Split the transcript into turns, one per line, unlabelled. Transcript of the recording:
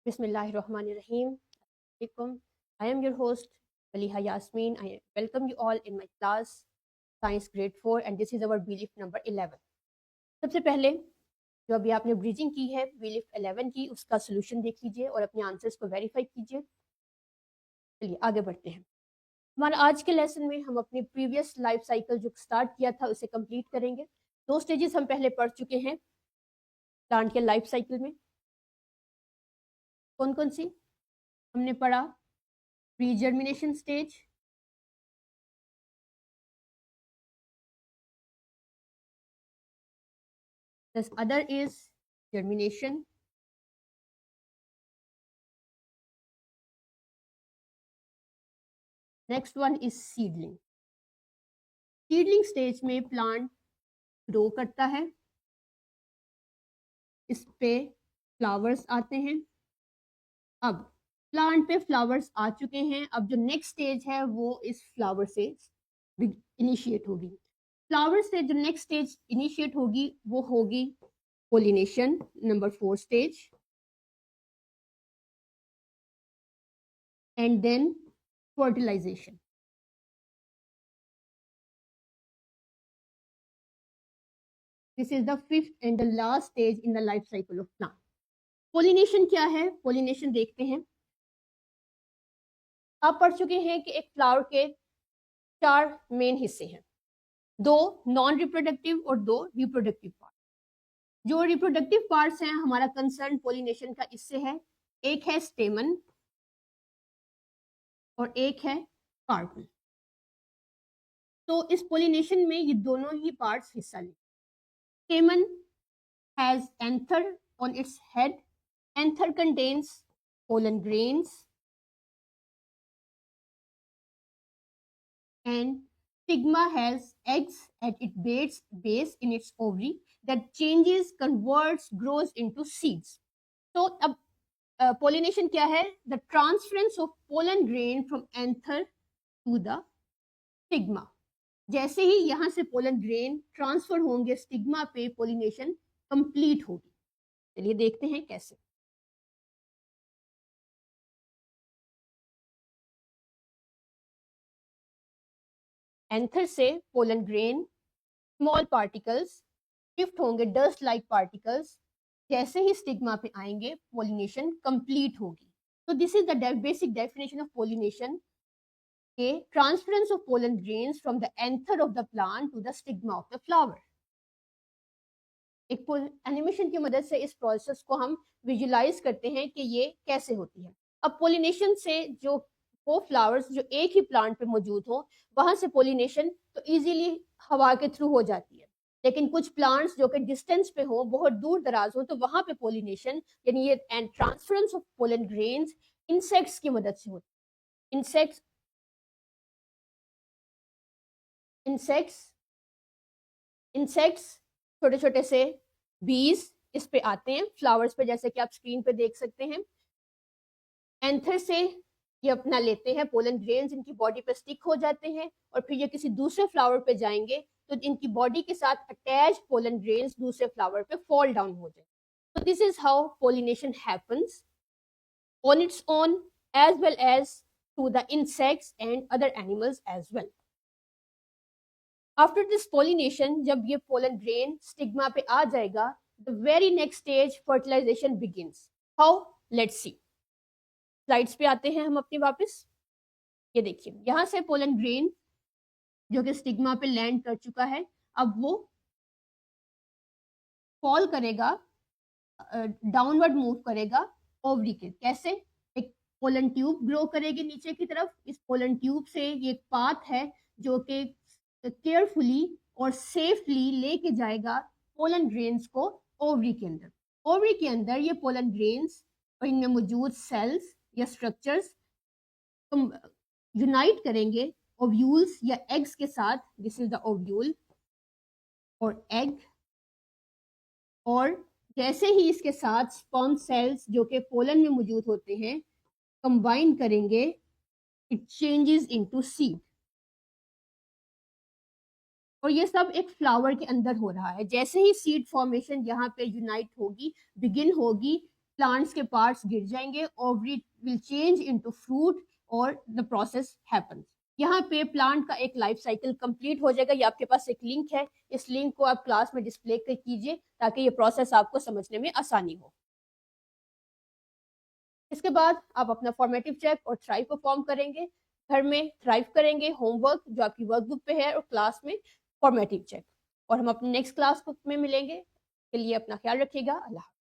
Bismillahirrahmanirrahim. Assalamualaikum. I am your host, Aliha Yasmin. I welcome you all in my class, Science Grade 4, and this is our belief number 11. सबसे पहले जो अभी आपने bridging की है belief 11 की, उसका सोल्यूशन देख लीजिए और अपने आंसर्स को वेरीफाई कीजिए। चलिए आगे बढ़ते हैं। हमारा आज के लेसन में हम अपनी प्रीवियस लाइफ साइकिल जो स्टार्ट किया था उसे कंप्लीट करेंगे। 2 स्टेजेस हम पहले पढ़ चुके हैं प्लांट के लाइफ साइकिल में। कौन कौन सी हमने पढ़ा? Pre germination stage, the other is germination, next one is seedling. Seedling stage में प्लांट ग्रो करता है, इस पे फ्लावर्स आते हैं। अब प्लांट पे फ्लावर्स आ चुके हैं, अब जो नेक्स्ट स्टेज है वो इस फ्लावर से इनिशिएट होगी। फ्लावर से जो नेक्स्ट स्टेज इनिशिएट होगी वो होगी pollination, number 4 stage, and then fertilisation. This is the 5th and the last stage in the life cycle of plant. Pollination क्या है? Pollination देखते हैं। आप पढ़ चुके हैं कि एक फ्लावर के 4 मेन हिस्से हैं, 2 नॉन रिप्रोडक्टिव और 2 रिप्रोडक्टिव पार्ट। जो रिप्रोडक्टिव पार्ट्स हैं हमारा कंसर्न पोलिनेशन का इससे है, एक है स्टेमन और एक है कार्पल। तो इस पोलिनेशन में ये दोनों ही पार्ट्स हिस्सा लें। Stamen has anther on its head. Anther contains pollen grains, and stigma has eggs at its base in its ovary that changes, converts, grows into seeds. So अब pollination क्या है? The transference of pollen grain from anther to the stigma. जैसे ही यहाँ से pollen grain transfer होंगे stigma पे, pollination complete होगी। चलिए देखते हैं कैसे। एंथर से pollen grain small particles shift होंगे, डस्ट लाइक पार्टिकल्स। जैसे ही स्टिग्मा पे आएंगे पोलिनेशन कंप्लीट होगी। तो this is the basic definition of pollination, के transference of pollen grains from the anther of the plant to the stigma of the flower. एक animation की मदद से इस प्रोसेस को हम विजुलाइज करते हैं कि ये कैसे होती है। अब पोलिनेशन से जो वो फ्लावर्स जो एक ही प्लांट पे मौजूद हो, वहां से पोलिनेशन तो इजीली हवा के थ्रू हो जाती है, लेकिन कुछ प्लांट्स जो कि डिस्टेंस पे हो, बहुत दूर दराज हो, तो वहां पे पोलिनेशन यानी ये transference of pollen grains insects की मदद से होती है। इंसेक्ट्स छोटे छोटे से बीज इस पे आते हैं फ्लावर्स पे, जैसे कि आप स्क्रीन पे देख सकते हैं। एंथर से ये अपना लेते हैं पोलन ग्रेन्स, इनकी बॉडी पे स्टिक हो जाते हैं और फिर ये किसी दूसरे फ्लावर पे जाएंगे तो इनकी बॉडी के साथ अटैच पोलन ग्रेन्स दूसरे फ्लावर पे फॉल डाउन हो जाए। तो this is how pollination happens on its own as well as to the insects and other animals as well. After this pollination, जब ये पोलन ग्रेन स्टिग्मा पे आ जाएगा, the very next stage fertilisation begins. How? Let's see. Slides पे आते हैं हम अपनी वापस। ये देखिए, यहाँ से पोलन ग्रेन जो कि स्टिग्मा पे लैंड कर चुका है, अब वो फॉल करेगा, डाउनवर्ड मूव करेगा ओवरी के। कैसे? एक पोलन ट्यूब ग्रो करेगी नीचे की तरफ। इस पोलन ट्यूब से ये एक पाथ है जो कि केयरफुली और सेफली लेके जाएगा पोलन ग्रेन्स को ओवरी के अंदर। ओवरी के अंदर ये पोलन ग्रेन्स और इनमें मौजूद सेल्स या स्ट्रक्चर्स यूनाइट करेंगे ओव्यूल्स या एग्स के साथ। दिस इज द ओव्यूल और एग, और जैसे ही इसके साथ स्पर्म सेल्स जो कि पोलन में मौजूद होते हैं कंबाइन करेंगे, इट चेंजेस इनटू सीड। और ये सब एक फ्लावर के अंदर हो रहा है। जैसे ही सीड फॉर्मेशन यहाँ पे यूनाइट होगी, बिगिन होगी, प्लांट्स के पार्ट्स गिर जाएंगे, ovary will change into fruit और द प्रोसेस हैपन्स। यहाँ पे प्लांट का एक लाइफ साइकिल कंप्लीट हो जाएगा। ये आपके पास एक लिंक है, इस लिंक को आप क्लास में डिस्प्ले कीजिए ताकि ये प्रोसेस आपको समझने में आसानी हो। इसके बाद आप अपना फॉर्मेटिव चेक और थ्राइव परफॉर्म करेंगे। घर में थ्राइव करेंगे, होमवर्क जो आपकी वर्कबुक पे है, और क्लास में फॉर्मेटिव चेक। और हम अपने नेक्स्ट क्लास में मिलेंगे। के लिए अपना ख्याल रखिएगा। अल्लाह।